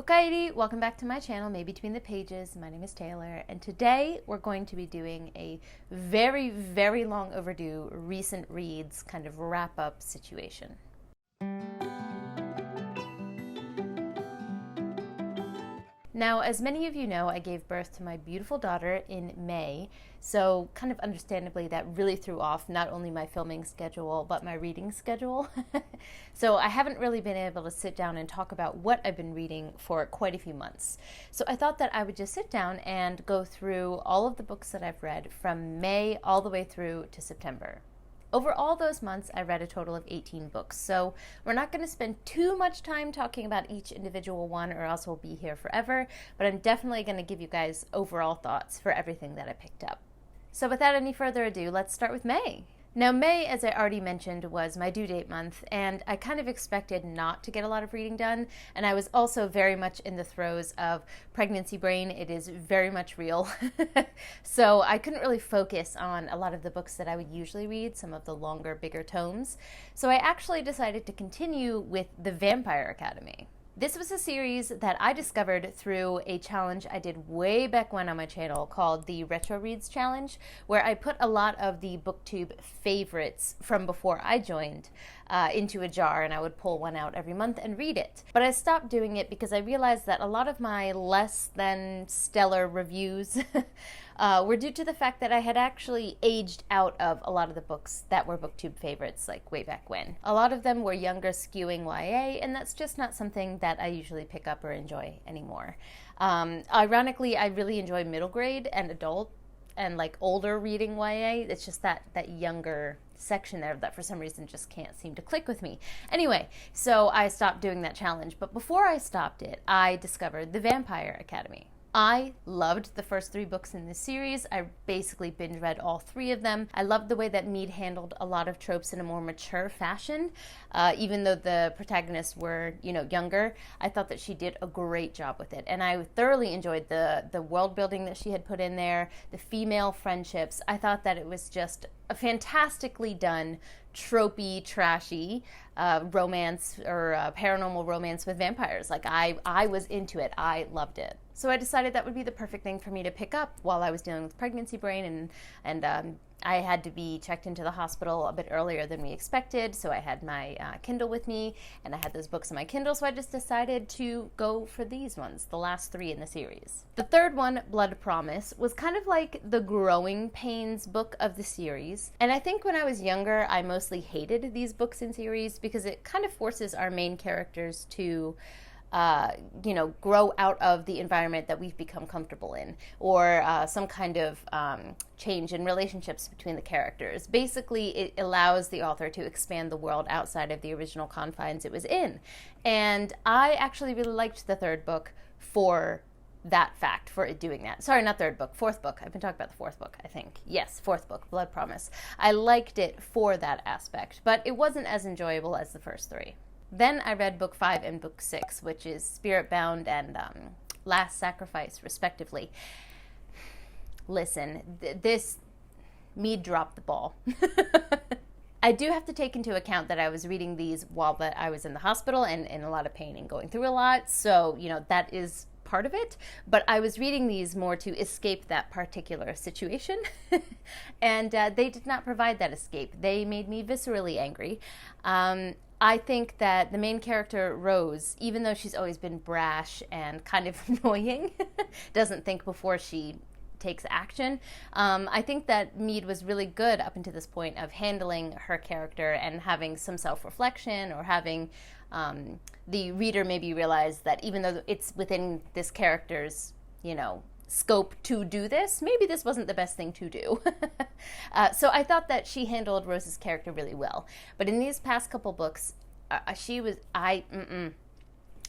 Okaidi, welcome back to my channel, Maybe Between the Pages. My name is Taylor, and today we're going to be doing a very, very long overdue recent reads kind of wrap-up situation. Now, as many of you know, I gave birth to my beautiful daughter in May, so kind of understandably that really threw off not only my filming schedule, but my reading schedule. So I haven't really been able to sit down and talk about what I've been reading for quite a few months. So I thought that I would just sit down and go through all of the books that I've read from May all the way through to September. Over all those months, I read a total of 18 books, so we're not going to spend too much time talking about each individual one or else we'll be here forever, but I'm definitely going to give you guys overall thoughts for everything that I picked up. So without any further ado, let's start with May. Now, May, as I already mentioned, was my due date month, and I kind of expected not to get a lot of reading done, and I was also very much in the throes of pregnancy brain. It is very much real. So I couldn't really focus on a lot of the books that I would usually read, some of the longer, bigger tomes. So I actually decided to continue with The Vampire Academy. This was a series that I discovered through a challenge I did way back when on my channel called the Retro Reads Challenge, where I put a lot of the BookTube favorites from before I joined into a jar, and I would pull one out every month and read it. But I stopped doing it because I realized that a lot of my less than stellar reviews were due to the fact that I had actually aged out of a lot of the books that were BookTube favorites, like way back when. A lot of them were younger skewing YA, and that's just not something that I usually pick up or enjoy anymore. Ironically, I really enjoy middle grade and adult and like older reading YA. It's just that younger section there that for some reason just can't seem to click with me. Anyway, so I stopped doing that challenge, but before I stopped it, I discovered The Vampire Academy. I loved the first 3 books in this series. I basically binge read all 3 of them. I loved the way that Mead handled a lot of tropes in a more mature fashion. Even though the protagonists were, younger, I thought that she did a great job with it. And I thoroughly enjoyed the world building that she had put in there, the female friendships. I thought that it was just a fantastically done, tropey, trashy romance or paranormal romance with vampires. Like I was into it. I loved it. So I decided that would be the perfect thing for me to pick up while I was dealing with pregnancy brain, and I had to be checked into the hospital a bit earlier than we expected, so I had my Kindle with me, and I had those books on my Kindle, so I just decided to go for these ones, the last 3 in the series. The third one, Blood Promise, was kind of like the growing pains book of the series, and I think when I was younger, I mostly hated these books in series because it kind of forces our main characters to grow out of the environment that we've become comfortable in, or some kind of change in relationships between the characters. Basically, it allows the author to expand the world outside of the original confines it was in. And I actually really liked the third book for that fact, for it doing that. Sorry, not third book, fourth book. I've been talking about the fourth book, I think. Yes, fourth book, Blood Promise. I liked it for that aspect, but it wasn't as enjoyable as the first 3. Then I read book 5 and book 6, which is Spirit Bound and Last Sacrifice, respectively. Listen, Mead dropped the ball. I do have to take into account that I was reading these while that I was in the hospital and in a lot of pain and going through a lot, so, that is part of it, but I was reading these more to escape that particular situation, and they did not provide that escape. They made me viscerally angry. I think that the main character, Rose, even though she's always been brash and kind of annoying, doesn't think before she takes action. I think that Mead was really good up until this point of handling her character and having some self-reflection, or having the reader maybe realize that even though it's within this character's, scope to do this, maybe this wasn't the best thing to do. So I thought that she handled Rose's character really well. But in these past couple books, I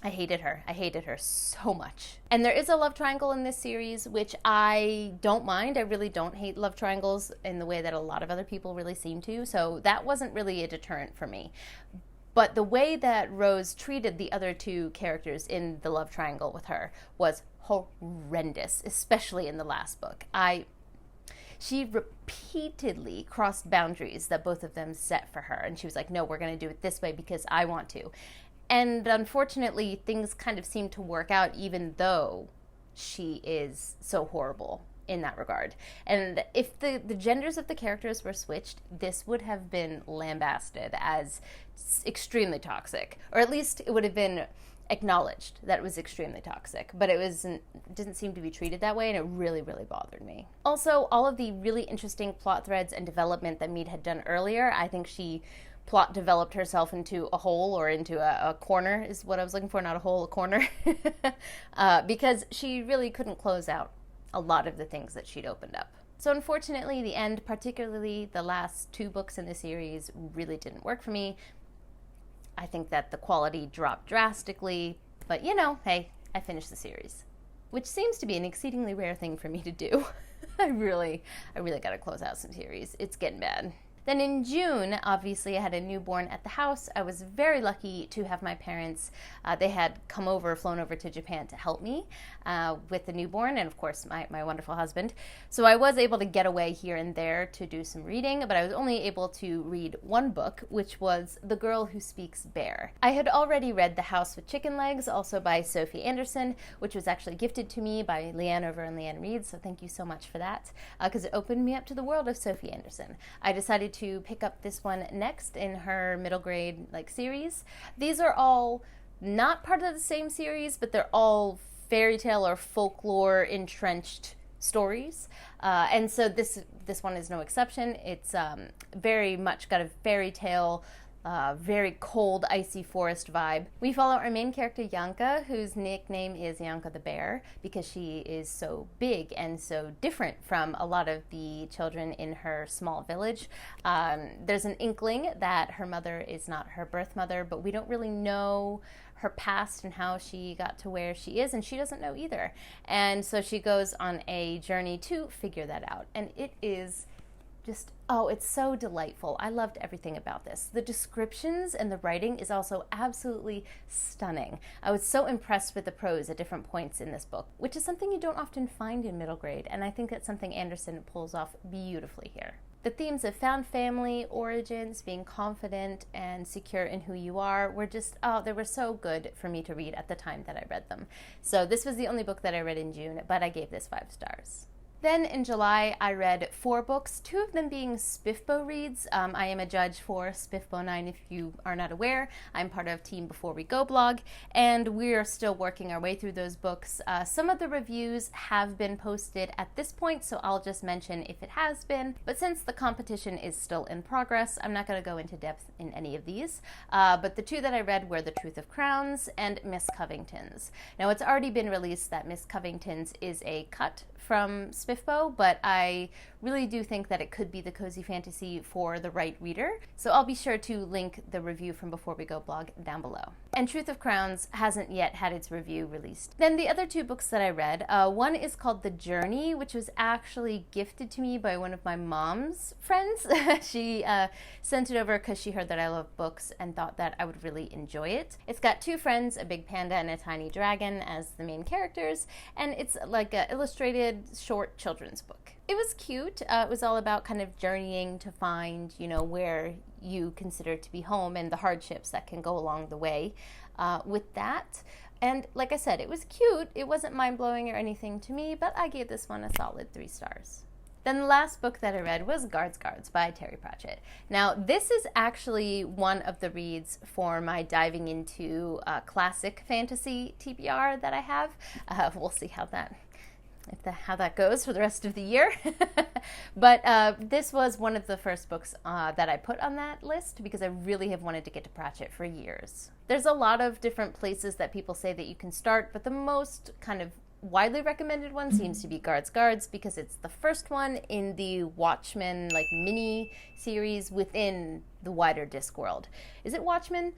hated her. I hated her so much. And there is a love triangle in this series, which I don't mind. I really don't hate love triangles in the way that a lot of other people really seem to. So that wasn't really a deterrent for me. But the way that Rose treated the other 2 characters in the love triangle with her was horrendous, especially in the last book. She repeatedly crossed boundaries that both of them set for her, and she was like, no, we're going to do it this way because I want to. And unfortunately, things kind of seem to work out even though she is so horrible in that regard. And if the genders of the characters were switched, this would have been lambasted as extremely toxic, or at least it would have been acknowledged that it was extremely toxic, but it didn't seem to be treated that way, and it really, really bothered me. Also, all of the really interesting plot threads and development that Mead had done earlier, I think she plot developed herself into a hole, or into a corner is what I was looking for, not a hole, a corner, because she really couldn't close out a lot of the things that she'd opened up. So unfortunately, the end, particularly the last 2 books in the series, really didn't work for me. I think that the quality dropped drastically, but hey, I finished the series, which seems to be an exceedingly rare thing for me to do. I really gotta close out some series. It's getting bad. Then in June, obviously, I had a newborn at the house. I was very lucky to have my parents, they had flown over to Japan to help me with the newborn, and of course my wonderful husband. So I was able to get away here and there to do some reading, but I was only able to read one book, which was The Girl Who Speaks Bear. I had already read The House with Chicken Legs, also by Sophie Anderson, which was actually gifted to me by Leanne over in Leanne Reads, so thank you so much for that, because it opened me up to the world of Sophie Anderson. I decided to pick up this one next in her middle grade series. These are all not part of the same series, but they're all fairy tale or folklore entrenched stories, and so this one is no exception. It's very much got a fairy tale, very cold, icy forest vibe. We follow our main character, Yanka, whose nickname is Yanka the Bear because she is so big and so different from a lot of the children in her small village. There's an inkling that her mother is not her birth mother, but we don't really know her past and how she got to where she is, and she doesn't know either. And so she goes on a journey to figure that out, and it is just, it's so delightful. I loved everything about this. The descriptions and the writing is also absolutely stunning. I was so impressed with the prose at different points in this book, which is something you don't often find in middle grade, and I think that's something Anderson pulls off beautifully here. The themes of found family, origins, being confident and secure in who you are were just, they were so good for me to read at the time that I read them. So this was the only book that I read in June, but I gave this 5 stars. Then in July, I read 4 books, 2 of them being Spiffbo reads. I am a judge for Spiffbo 9, if you are not aware. I'm part of Team Before We Go blog, and we're still working our way through those books. Some of the reviews have been posted at this point, so I'll just mention if it has been. But since the competition is still in progress, I'm not going to go into depth in any of these. But the 2 that I read were The Truth of Crowns and Miss Covington's. Now, it's already been released that Miss Covington's is a cut from Spiffbo, but I really do think that it could be the cozy fantasy for the right reader. So I'll be sure to link the review from Before We Go blog down below. And Truth of Crowns hasn't yet had its review released. Then the other 2 books that I read, one is called The Journey, which was actually gifted to me by one of my mom's friends. She sent it over because she heard that I love books and thought that I would really enjoy it. It's got 2 friends, a big panda and a tiny dragon, as the main characters, and it's like an illustrated short children's book. It was cute. It was all about kind of journeying to find, where you consider to be home and the hardships that can go along the way with that. And like I said, it was cute. It wasn't mind-blowing or anything to me, but I gave this one a solid 3 stars. Then the last book that I read was Guards by Terry Pratchett. Now, this is actually one of the reads for my diving into classic fantasy TBR that I have. We'll see how that goes for the rest of the year. But this was one of the first books that I put on that list because I really have wanted to get to Pratchett for years. There's a lot of different places that people say that you can start, but the most kind of widely recommended one seems to be Guards because it's the first one in the Watchmen mini series within the wider Discworld. Is it Watchmen?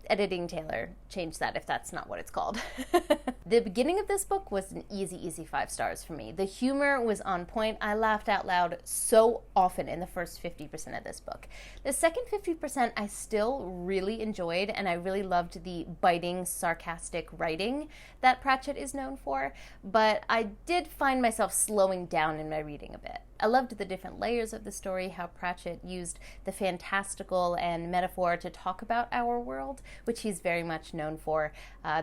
Editing Taylor, change that if that's not what it's called. The beginning of this book was an easy 5 stars for me. The humor was on point. I laughed out loud so often in the first 50% of this book. The second 50% I still really enjoyed, and I really loved the biting, sarcastic writing that Pratchett is known for, but I did find myself slowing down in my reading a bit. I loved the different layers of the story, how Pratchett used the fantastical and metaphor to talk about our world, which he's very much known for.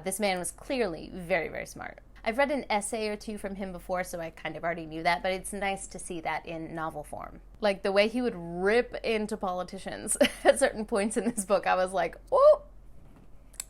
This man was clearly very, very smart. I've read an essay or two from him before, so I kind of already knew that, but it's nice to see that in novel form. Like the way he would rip into politicians at certain points in this book, I was like, oh,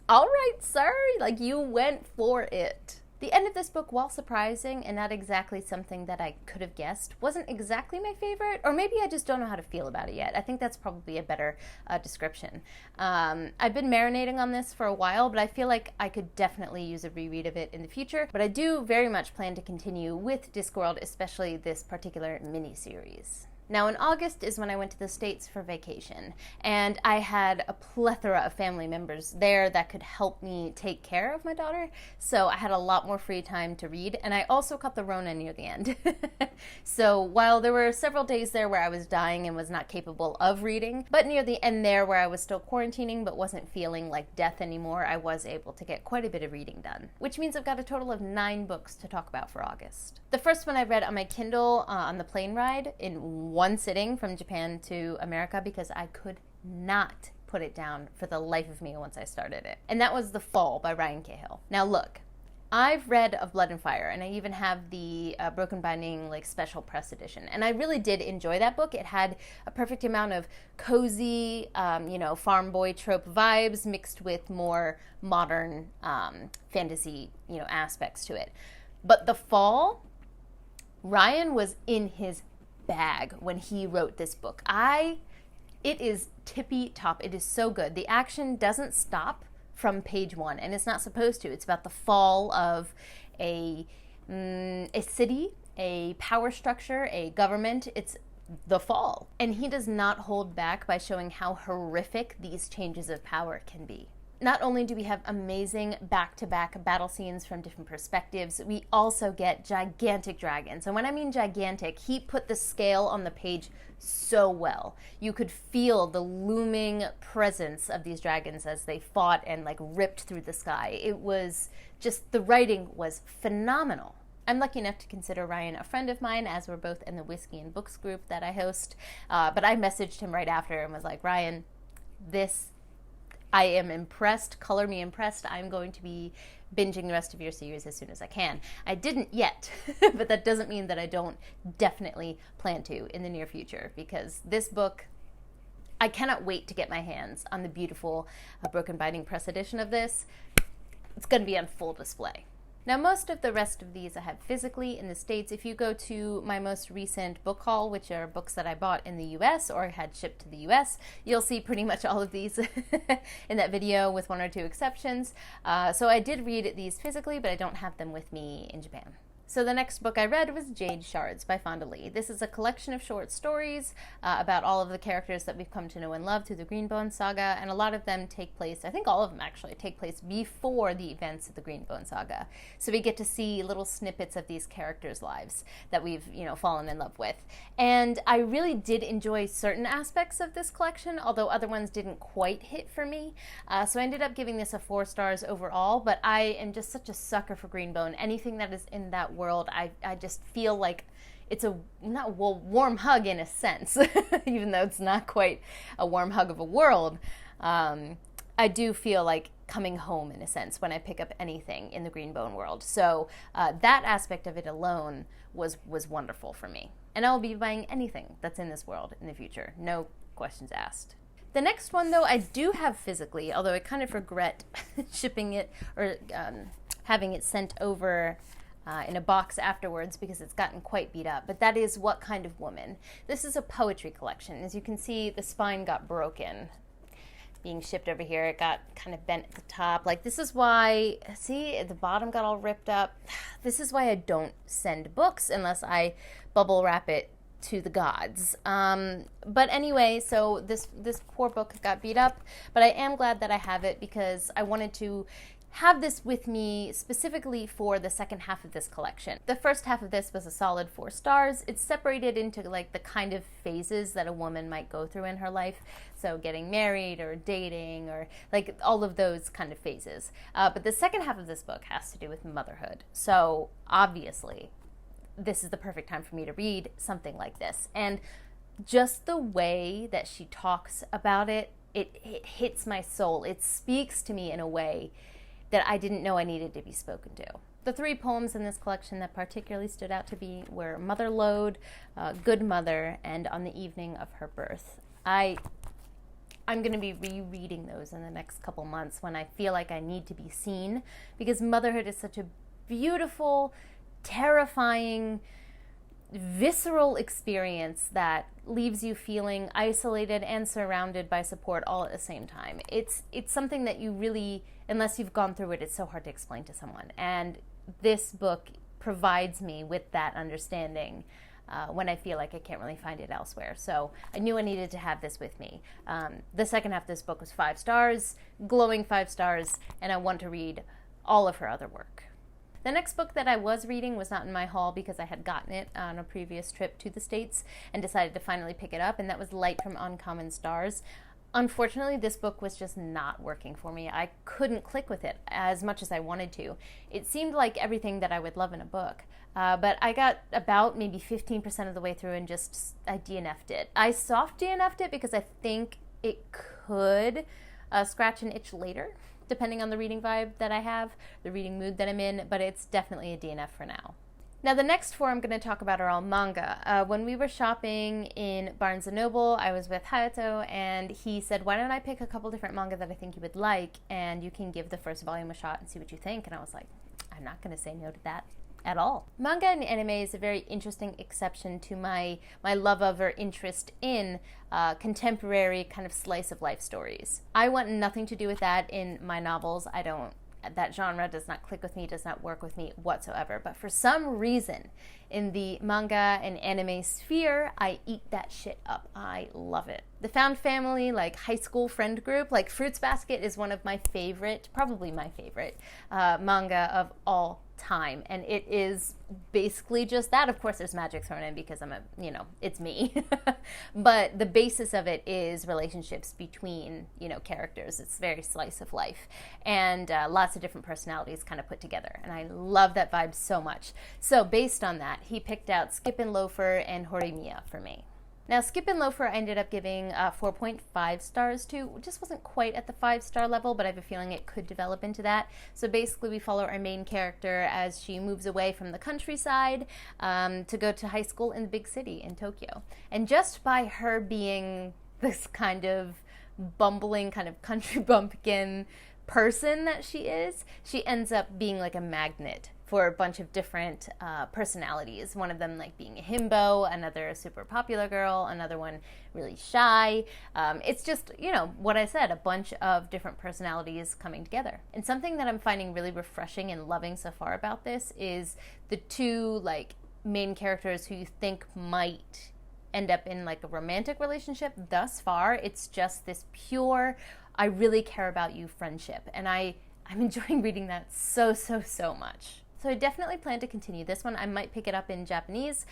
all right, sir, like you went for it. The end of this book, while surprising and not exactly something that I could have guessed, wasn't exactly my favorite, or maybe I just don't know how to feel about it yet. I think that's probably a better description. I've been marinating on this for a while, but I feel like I could definitely use a reread of it in the future, but I do very much plan to continue with Discworld, especially this particular miniseries. Now in August is when I went to the States for vacation, and I had a plethora of family members there that could help me take care of my daughter, so I had a lot more free time to read, and I also caught the Rona near the end. So while there were several days there where I was dying and was not capable of reading, but near the end there where I was still quarantining but wasn't feeling like death anymore, I was able to get quite a bit of reading done, which means I've got a total of 9 books to talk about for August. The first one I read on my Kindle on the plane ride in one sitting from Japan to America because I could not put it down for the life of me once I started it. And that was The Fall by Ryan Cahill. Now look, I've read Of Blood and Fire, and I even have the Broken Binding special press edition, and I really did enjoy that book. It had a perfect amount of cozy, farm boy trope vibes mixed with more modern fantasy, aspects to it. But The Fall, Ryan was in his bag when he wrote this book. It is tippy top. It is so good. The action doesn't stop from page 1, and it's not supposed to. It's about the fall of a city, a power structure, a government. It's the fall. And he does not hold back by showing how horrific these changes of power can be. Not only do we have amazing back-to-back battle scenes from different perspectives, we also get gigantic dragons. And when I mean gigantic, he put the scale on the page so well. You could feel the looming presence of these dragons as they fought and ripped through the sky. It was just, the writing was phenomenal. I'm lucky enough to consider Ryan a friend of mine, as we're both in the Whiskey and Books group that I host. But I messaged him right after and was like, Ryan, I am impressed. Color me impressed. I'm going to be binging the rest of your series as soon as I can. I didn't yet, but that doesn't mean that I don't definitely plan to in the near future, because this book, I cannot wait to get my hands on the beautiful Broken Binding press edition of this. It's going to be on full display. Now, most of the rest of these I have physically in the States. If you go to my most recent book haul, which are books that I bought in the US or had shipped to the US, you'll see pretty much all of these in that video with 1 or 2 exceptions. So I did read these physically, but I don't have them with me in Japan. So the next book I read was Jade Shards by Fonda Lee. This is a collection of short stories about all of the characters that we've come to know and love through the Greenbone saga, and a lot of them take place, I think all of them actually, take place before the events of the Greenbone saga. So we get to see little snippets of these characters' lives that we've, fallen in love with. And I really did enjoy certain aspects of this collection, although other ones didn't quite hit for me. So I ended up giving this a 4 stars overall, but I am just such a sucker for Greenbone. Anything that is in that world, I just feel like it's a warm hug in a sense, even though it's not quite a warm hug of a world. I do feel like coming home in a sense when I pick up anything in the Greenbone world. So that aspect of it alone was wonderful for me. And I will be buying anything that's in this world in the future. No questions asked. The next one, though, I do have physically, although I kind of regret shipping it or having it sent over in a box afterwards because it's gotten quite beat up, but that is What Kind of Woman. This is a poetry collection. As you can see, the spine got broken. Being shipped over here, it got kind of bent at the top. This is why, see, the bottom got all ripped up. This is why I don't send books unless I bubble wrap it to the gods. But anyway, so this poor book got beat up, but I am glad that I have it because I wanted to have this with me specifically for the second half of this collection. The first half of this was a solid 4 stars. It's separated into the kind of phases that a woman might go through in her life. So getting married or dating or all of those kind of phases. But the second half of this book has to do with motherhood. So obviously this is the perfect time for me to read something like this. And just the way that she talks about it, it hits my soul. It speaks to me in a way that I didn't know I needed to be spoken to. The 3 poems in this collection that particularly stood out to me were Mother Lode, Good Mother, and On the Evening of Her Birth. I'm going to be rereading those in the next couple months when I feel like I need to be seen, because motherhood is such a beautiful, terrifying, visceral experience that leaves you feeling isolated and surrounded by support all at the same time. It's something that you really, unless you've gone through it, it's so hard to explain to someone. And this book provides me with that understanding when I feel like I can't really find it elsewhere. So I knew I needed to have this with me. The second half of this book was 5 stars, glowing 5 stars, and I want to read all of her other work. The next book that I was reading was not in my haul because I had gotten it on a previous trip to the States and decided to finally pick it up, and that was Light from Uncommon Stars. Unfortunately, this book was just not working for me. I couldn't click with it as much as I wanted to. It seemed like everything that I would love in a book, but I got about maybe 15% of the way through and I DNF'd it. I soft DNF'd it because I think it could scratch an itch later, depending on the reading vibe that I have, the reading mood that I'm in, but it's definitely a DNF for now. Now, the next 4 I'm going to talk about are all manga. When we were shopping in Barnes & Noble, I was with Hayato, and he said, why don't I pick a couple different manga that I think you would like, and you can give the first volume a shot and see what you think. And I was like, I'm not going to say no to that at all. Manga and anime is a very interesting exception to my love of or interest in contemporary kind of slice of life stories. I want nothing to do with that in my novels. That genre does not click with me, does not work with me whatsoever. But for some reason, in the manga and anime sphere, I eat that shit up. I love it. The found family, like high school friend group, like Fruits Basket is one of my favorite, probably my favorite, manga of all time. And it is basically just that. Of course, there's magic thrown in because it's me. But the basis of it is relationships between, characters. It's very slice of life. And lots of different personalities kind of put together. And I love that vibe so much. So based on that, he picked out Skip and Loafer and Horimiya for me. Now, Skip and Loafer I ended up giving 4.5 stars to. It just wasn't quite at the 5-star level, but I have a feeling it could develop into that. So basically, we follow our main character as she moves away from the countryside to go to high school in the big city in Tokyo. And just by her being this kind of bumbling, kind of country bumpkin person that she is, she ends up being like a magnet for a bunch of different personalities. One of them like being a himbo, another a super popular girl, another one really shy. It's just, what I said, a bunch of different personalities coming together. And something that I'm finding really refreshing and loving so far about this is the 2 like main characters who you think might end up in like a romantic relationship. Thus far, it's just this pure, I really care about you friendship. And I'm enjoying reading that so much. So I definitely plan to continue this one. I might pick it up in Japanese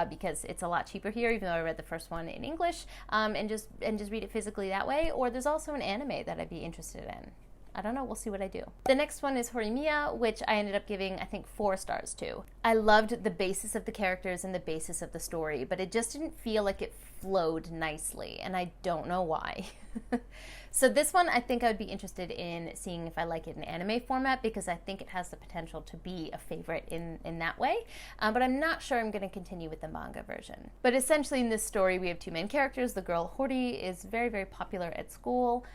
because it's a lot cheaper here, even though I read the first one in English, and just read it physically that way. Or there's also an anime that I'd be interested in. I don't know, we'll see what I do. The next one is Horimiya, which I ended up giving, I think, 4 stars to. I loved the basis of the characters and the basis of the story, but it just didn't feel like it flowed nicely, and I don't know why. So this one, I think I would be interested in seeing if I like it in anime format, because I think it has the potential to be a favorite in that way, but I'm not sure I'm going to continue with the manga version. But essentially in this story, we have 2 main characters. The girl Hori is very, very popular at school.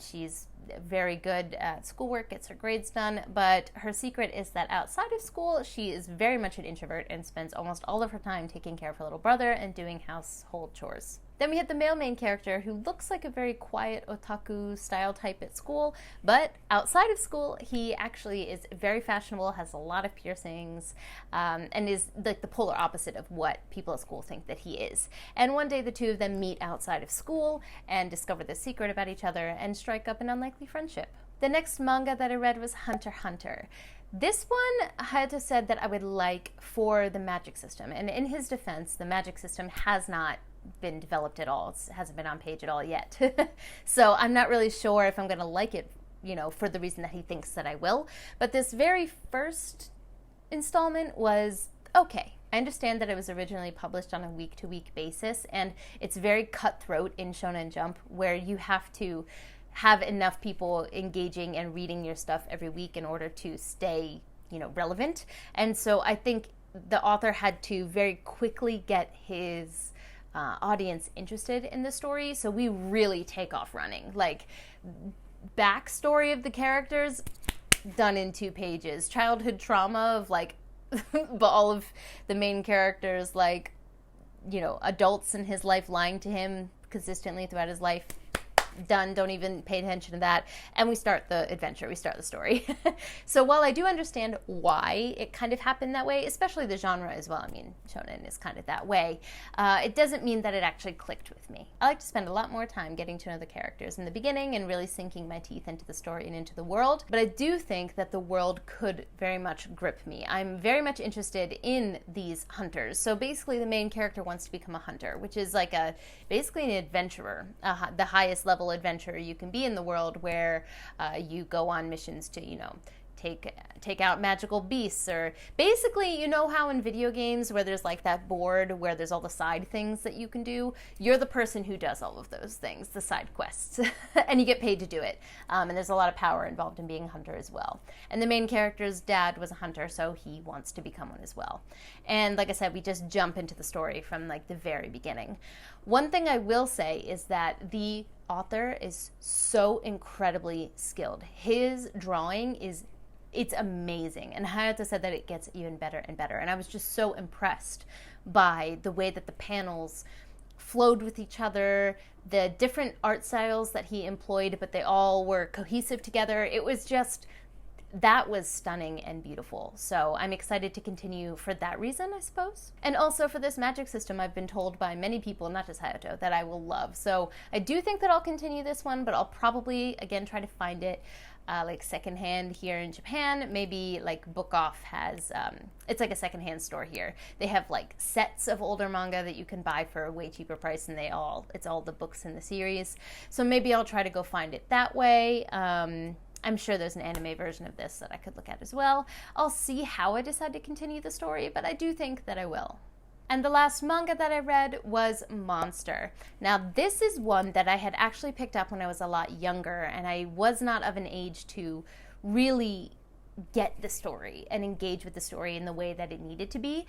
She's very good at schoolwork, gets her grades done, but her secret is that outside of school, she is very much an introvert and spends almost all of her time taking care of her little brother and doing household chores. Then we have the male main character who looks like a very quiet otaku style type at school, but outside of school, he actually is very fashionable, has a lot of piercings, and is like the polar opposite of what people at school think that he is. And one day the 2 of them meet outside of school and discover the secret about each other and strike up an unlikely friendship. The next manga that I read was Hunter x Hunter. This one, Hayato said that I would like for the magic system, and in his defense, the magic system has not been developed at all. It hasn't been on page at all yet. So I'm not really sure if I'm going to like it, for the reason that he thinks that I will. But this very first installment was okay. I understand that it was originally published on a week-to-week basis, and it's very cutthroat in Shonen Jump, where you have to have enough people engaging and reading your stuff every week in order to stay, relevant. And so I think the author had to very quickly get his audience interested in the story. So we really take off running. Like, backstory of the characters, done in 2 pages. Childhood trauma of, like, all of the main characters, like, adults in his life lying to him consistently throughout his life, done. Don't even pay attention to that. And we start the adventure. We start the story. So while I do understand why it kind of happened that way, especially the genre as well, I mean, shonen is kind of that way, it doesn't mean that it actually clicked with me. I like to spend a lot more time getting to know the characters in the beginning and really sinking my teeth into the story and into the world. But I do think that the world could very much grip me. I'm very much interested in these hunters. So basically the main character wants to become a hunter, which is like basically an adventurer, the highest level adventure you can be in the world, where you go on missions to, take out magical beasts, or basically, how in video games where there's like that board where there's all the side things that you can do, you're the person who does all of those things, the side quests, and you get paid to do it. And there's a lot of power involved in being a hunter as well. And the main character's dad was a hunter, so he wants to become one as well. And like I said, we just jump into the story from like the very beginning. One thing I will say is that the author is so incredibly skilled. His drawing it's amazing. And Hayato said that it gets even better and better. And I was just so impressed by the way that the panels flowed with each other, the different art styles that he employed, but they all were cohesive together. It was just, that was stunning and beautiful. So I'm excited to continue for that reason, I suppose. And also for this magic system, I've been told by many people, not just Hayato, that I will love. So I do think that I'll continue this one, but I'll probably, again, try to find it like secondhand here in Japan. Maybe like Book Off has, it's like a secondhand store here. They have like sets of older manga that you can buy for a way cheaper price, and it's all the books in the series. So maybe I'll try to go find it that way. I'm sure there's an anime version of this that I could look at as well. I'll see how I decide to continue the story, but I do think that I will. And the last manga that I read was Monster. Now, this is one that I had actually picked up when I was a lot younger, and I was not of an age to really get the story and engage with the story in the way that it needed to be.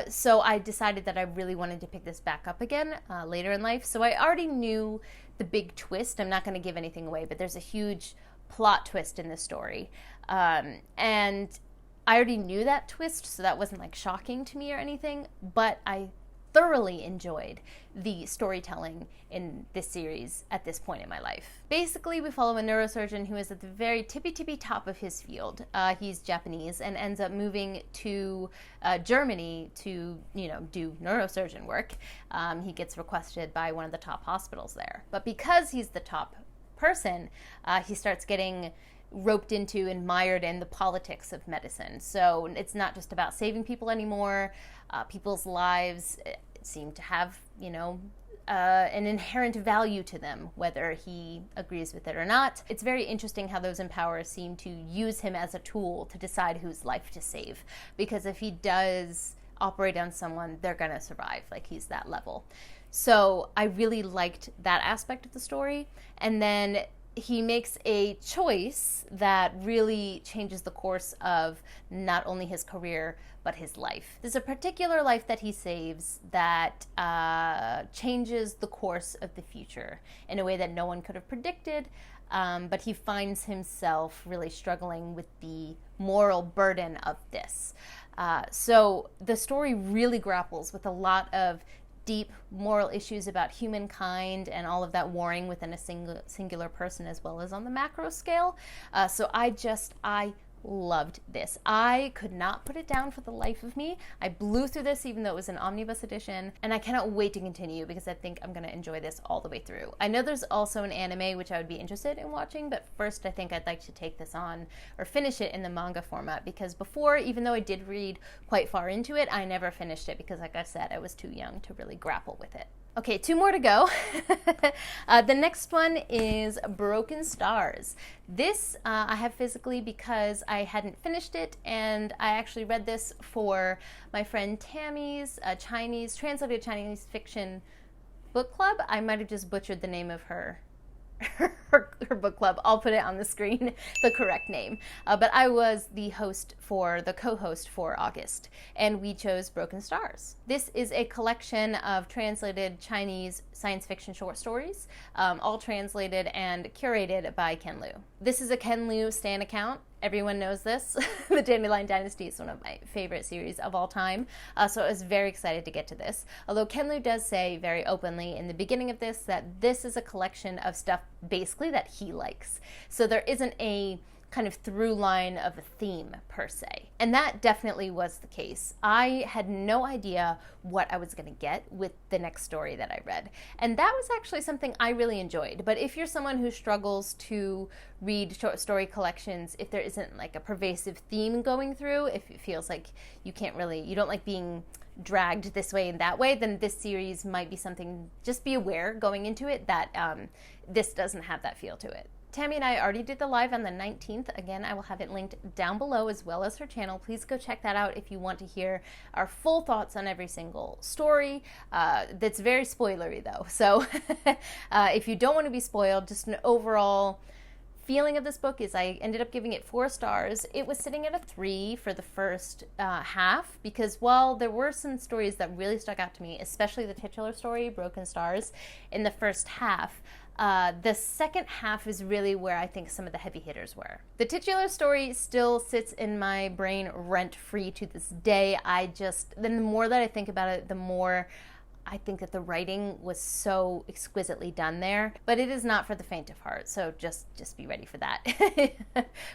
So I decided that I really wanted to pick this back up again later in life. So I already knew the big twist. I'm not going to give anything away, but there's a huge plot twist in this story. And I already knew that twist, so that wasn't like shocking to me or anything, but I thoroughly enjoyed the storytelling in this series at this point in my life. Basically, we follow a neurosurgeon who is at the very tippy top of his field. He's Japanese and ends up moving to Germany to, do neurosurgeon work. He gets requested by one of the top hospitals there. But because he's the top person, he starts getting roped into and mired in the politics of medicine. So it's not just about saving people anymore. People's lives seem to have, an inherent value to them, whether he agrees with it or not. It's very interesting how those in power seem to use him as a tool to decide whose life to save. Because if he does operate on someone, they're going to survive. Like, he's that level. So I really liked that aspect of the story. And then he makes a choice that really changes the course of not only his career, but his life. There's a particular life that he saves that changes the course of the future in a way that no one could have predicted, but he finds himself really struggling with the moral burden of this. So the story really grapples with a lot of deep moral issues about humankind and all of that warring within a singular person, as well as on the macro scale. So I loved this. I could not put it down for the life of me. I blew through this even though it was an omnibus edition, and I cannot wait to continue because I think I'm going to enjoy this all the way through. I know there's also an anime which I would be interested in watching, but first I think I'd like to take this on or finish it in the manga format, because before, even though I did read quite far into it, I never finished it because, like I said, I was too young to really grapple with it. Okay, two more to go. The next one is Broken Stars. This I have physically because I hadn't finished it, and I actually read this for my friend Tammy's translated Chinese fiction book club. I might have just butchered the name of her book club. I'll put it on the screen, the correct name. But I was the co-host for August, and we chose Broken Stars. This is a collection of translated Chinese science fiction short stories, all translated and curated by Ken Liu. This is a Ken Liu stan account. Everyone knows this. The Dandelion Dynasty is one of my favorite series of all time, so I was very excited to get to this. Although Ken Liu does say very openly in the beginning of this that this is a collection of stuff basically that he likes. So there isn't a kind of through line of a theme per se. And that definitely was the case. I had no idea what I was going to get with the next story that I read. And that was actually something I really enjoyed. But if you're someone who struggles to read short story collections, if there isn't like a pervasive theme going through, if it feels like you don't like being dragged this way and that way, then this series might be something, just be aware going into it that this doesn't have that feel to it. Tammy and I already did the live on the 19th. Again, I will have it linked down below as well as her channel. Please go check that out if you want to hear our full thoughts on every single story. That's very spoilery though. So if you don't want to be spoiled, just an overall feeling of this book is I ended up giving it 4 stars. It was sitting at a 3 for the first half because while there were some stories that really stuck out to me, especially the titular story, Broken Stars, in the first half, the second half is really where I think some of the heavy hitters were. The titular story still sits in my brain rent-free to this day. The more that I think about it, the more I think that the writing was so exquisitely done there, but it is not for the faint of heart, so just be ready for that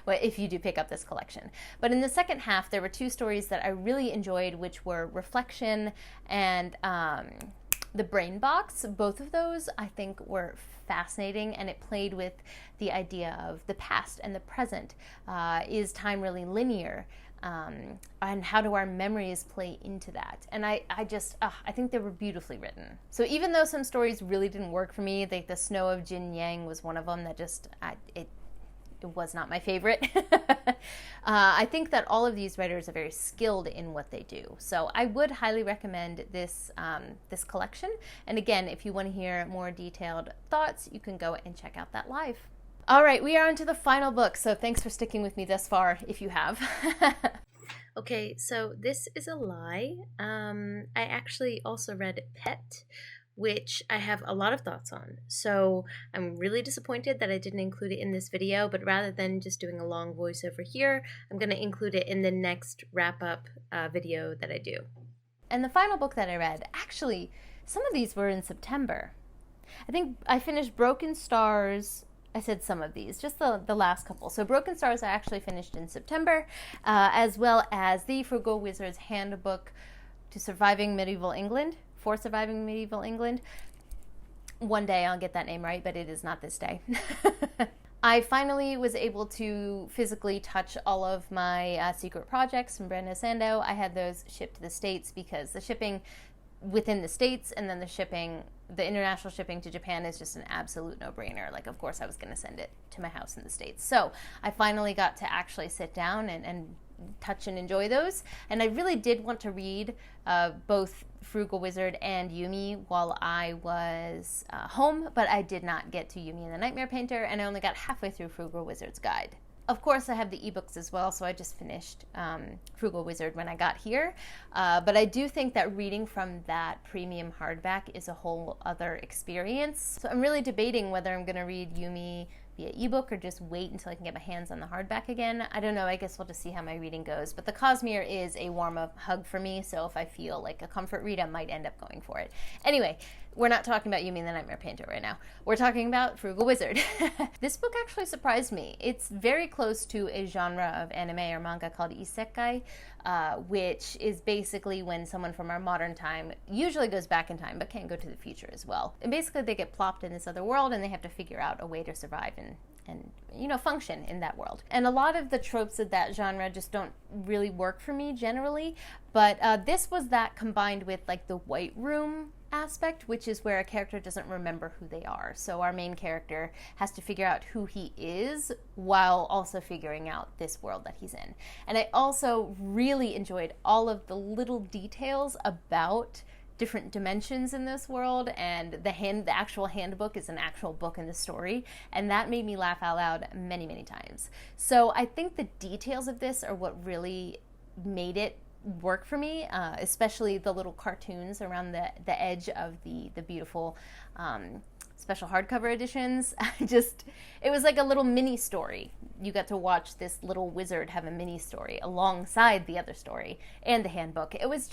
if you do pick up this collection. But in the second half, there were 2 stories that I really enjoyed, which were Reflection and The Brain Box. Both of those I think were fascinating, and it played with the idea of the past and the present. Is time really linear? And how do our memories play into that? And I think they were beautifully written. So even though some stories really didn't work for me, like The Snow of Jin Yang was one of them that it was not my favorite. I think that all of these writers are very skilled in what they do. So I would highly recommend this collection. And again, if you want to hear more detailed thoughts, you can go and check out that live. All right, we are on to the final book, so thanks for sticking with me thus far, if you have. Okay, so this is a lie. I actually also read Pet, which I have a lot of thoughts on. So I'm really disappointed that I didn't include it in this video, but rather than just doing a long voiceover here, I'm going to include it in the next wrap-up video that I do. And the final book that I read, actually, some of these were in September. I think I finished Broken Stars. I said some of these, just the last couple. So Broken Stars I actually finished in September, as well as The Frugal Wizard's Handbook to Surviving Medieval England, for Surviving Medieval England. One day I'll get that name right, but it is not this day. I finally was able to physically touch all of my secret projects from Brenda Sandow. I had those shipped to the States because the shipping within the States and then the international shipping to Japan is just an absolute no-brainer. Like, of course I was going to send it to my house in the States. So I finally got to actually sit down and touch and enjoy those. And I really did want to read both Frugal Wizard and Yumi while I was home, but I did not get to Yumi and the Nightmare Painter, and I only got halfway through Frugal Wizard's Guide. Of course, I have the ebooks as well, so I just finished Frugal Wizard when I got here. But I do think that reading from that premium hardback is a whole other experience. So I'm really debating whether I'm going to read Yumi via ebook or just wait until I can get my hands on the hardback again. I don't know. I guess we'll just see how my reading goes. But the Cosmere is a warm-up hug for me, so if I feel like a comfort read, I might end up going for it. Anyway, we're not talking about Yumi and the Nightmare Painter right now. We're talking about Frugal Wizard. This book actually surprised me. It's very close to a genre of anime or manga called isekai, which is basically when someone from our modern time usually goes back in time, but can go to the future as well. And basically they get plopped in this other world and they have to figure out a way to survive and function in that world. And a lot of the tropes of that genre just don't really work for me generally, but this was that combined with like the White Room aspect, which is where a character doesn't remember who they are. So our main character has to figure out who he is while also figuring out this world that he's in. And I also really enjoyed all of the little details about different dimensions in this world, and the actual handbook is an actual book in the story, and that made me laugh out loud many, many times. So I think the details of this are what really made it work for me, especially the little cartoons around the edge of the beautiful special hardcover editions. It was like a little mini story. You got to watch this little wizard have a mini story alongside the other story and the handbook. It was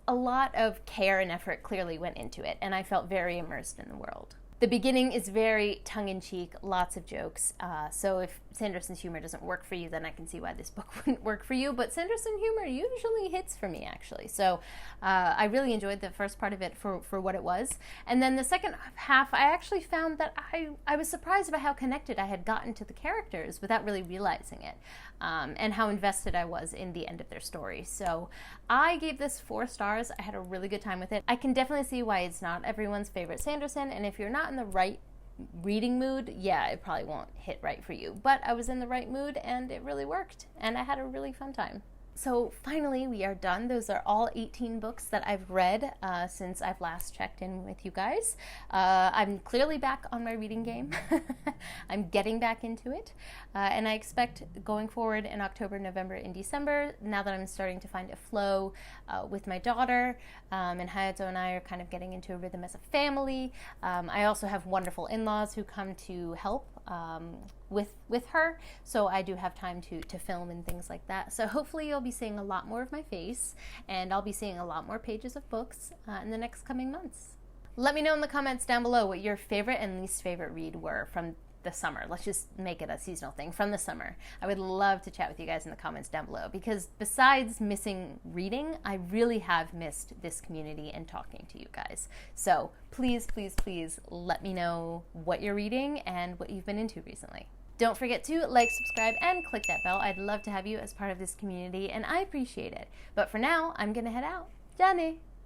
a lot of care and effort clearly went into it, and I felt very immersed in the world. The beginning is very tongue-in-cheek, lots of jokes. So if Sanderson's humor doesn't work for you, then I can see why this book wouldn't work for you. But Sanderson humor usually hits for me, actually. So I really enjoyed the first part of it for what it was. And then the second half, I actually found that I was surprised by how connected I had gotten to the characters without really realizing it, and how invested I was in the end of their story. So I gave this 4 stars. I had a really good time with it. I can definitely see why it's not everyone's favorite Sanderson, and if you're not in the right reading mood, yeah, it probably won't hit right for you. But I was in the right mood, and it really worked, and I had a really fun time. So finally, we are done. Those are all 18 books that I've read since I've last checked in with you guys. I'm clearly back on my reading game. I'm getting back into it. And I expect going forward in October, November, and December, now that I'm starting to find a flow with my daughter, and Hayato and I are kind of getting into a rhythm as a family. I also have wonderful in-laws who come to help with her, so I do have time to film and things like that. So hopefully you'll be seeing a lot more of my face, and I'll be seeing a lot more pages of books in the next coming months. Let me know in the comments down below what your favorite and least favorite read were from the summer. Let's just make it a seasonal thing from the summer. I would love to chat with you guys in the comments down below, because besides missing reading, I really have missed this community and talking to you guys. So please, please, please let me know what you're reading and what you've been into recently. Don't forget to like, subscribe, and click that bell. I'd love to have you as part of this community, and I appreciate it. But for now, I'm gonna head out. Johnny!